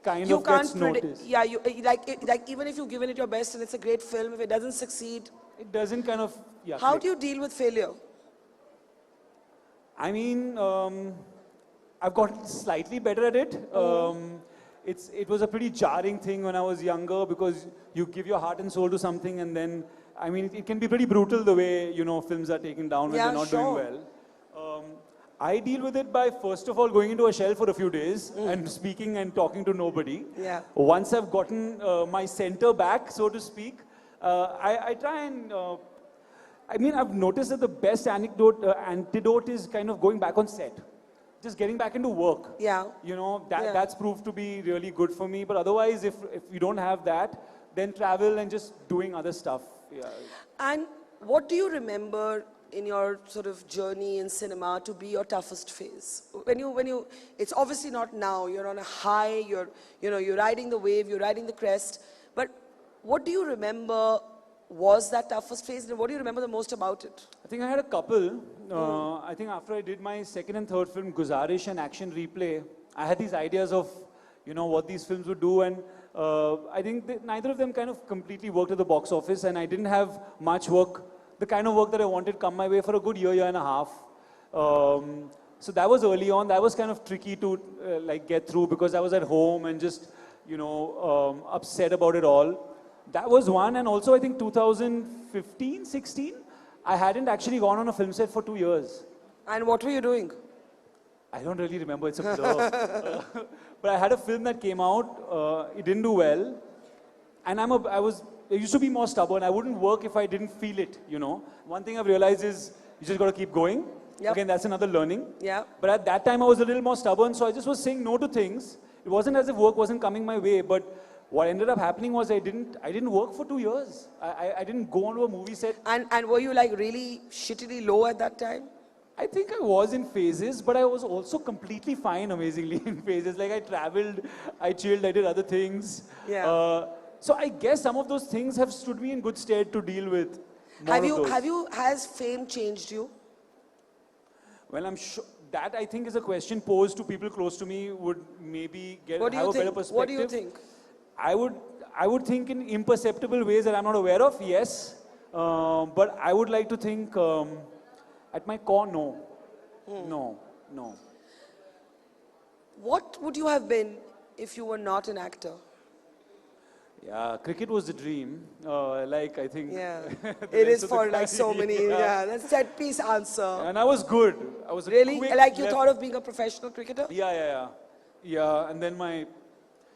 kind of gets noticed. Yeah, like even if you've given it your best and it's a great film, if it doesn't succeed, it doesn't kind of, yeah. How do you deal with failure? I mean, I've gotten slightly better at it. It was a pretty jarring thing when I was younger because you give your heart and soul to something and then, I mean, it can be pretty brutal the way, you know, films are taken down when they're not doing well. I deal with it by, first of all, going into a shell for a few days and speaking and talking to nobody. Yeah. Once I've gotten my center back, so to speak, I try and, I mean, I've noticed that the best antidote is kind of going back on set. Just getting back into work. Yeah. You know, that's proved to be really good for me. But otherwise, if you don't have that, then travel and just doing other stuff. Yeah. And what do you remember in your sort of journey in cinema to be your toughest phase? When you, it's obviously not now, you're on a high, you're riding the wave, you're riding the crest, but what do you remember was that toughest phase and what do you remember the most about it? I think I had a couple. I think after I did my second and third film, Guzarish and Action Replay, I had these ideas of, you know, what these films would do, and I think that neither of them kind of completely worked at the box office, and I didn't have much work, the kind of work that I wanted come my way for a good year and a half. So that was early on. That was kind of tricky to like get through because I was at home and just, you know, upset about it all. That was one, and also I think 2015, 16, I hadn't actually gone on a film set for 2 years. And what were you doing? I don't really remember, it's a blur. But I had a film that came out, it didn't do well, and I used to be more stubborn. I wouldn't work if I didn't feel it, you know. One thing I've realized is you just got to keep going. Yep. Again, that's another learning. Yeah. But at that time I was a little more stubborn, so I just was saying no to things. It wasn't as if work wasn't coming my way, but what ended up happening was I didn't work for 2 years. I didn't go onto a movie set. And were you like really shittily low at that time? I think I was in phases, but I was also completely fine, amazingly, in phases. Like I traveled, I chilled, I did other things. Yeah. So I guess some of those things have stood me in good stead to deal with more of those. Has fame changed you? Well, I'm sure that I think is a question posed to people close to me would maybe have a better perspective. What do you think? I would think in imperceptible ways that I'm not aware of, yes. But I would like to think at my core, no. No. What would you have been if you were not an actor? Yeah, cricket was the dream. Like I think. Yeah, it is for like so many. Yeah, that's set piece answer. And I was good. I was really like you thought of being a professional cricketer. Yeah. And then my